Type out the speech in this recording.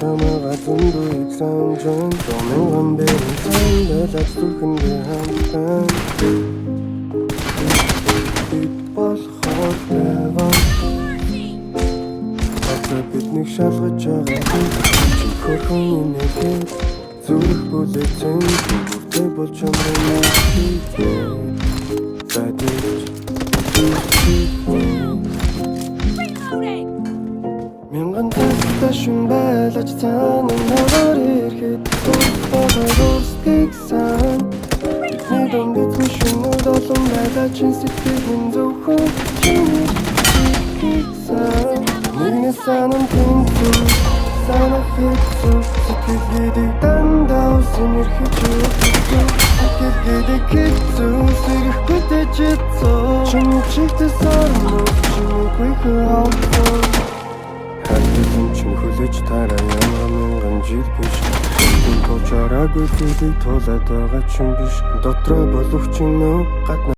чамайга зөндөөийг санаж байна. Зомын бэрэн сандалаж зүрхэндээ хамтан бид болохоор таван хацаа биднийг шалгаж байгаа чи хөрхөн инээхэд зүрх бүлэцэн бүртээ болж амраа мянган тасташин байлаж цаана наваар ирэхэд байгаа ростик сан бидний донд эзэмшнүүд олон байлаа чин сэтгэлийн зөвхөн чиний сан нэгнээ санам тэнцүү санах хэцүү сэтгэлгээдэг дандаа усэмэрхэж өгсөн сэтгэлгээдэг хэцүү сэрэхгүй дэжицүү чиний чигтээ сармуу чиний хавцаа хатсан чин хүлээж тараа мянган жил биш энэ тулчаараагүй зүйлийг тулаад байгаа ч юм биш дотроо болох чинь нөө гадна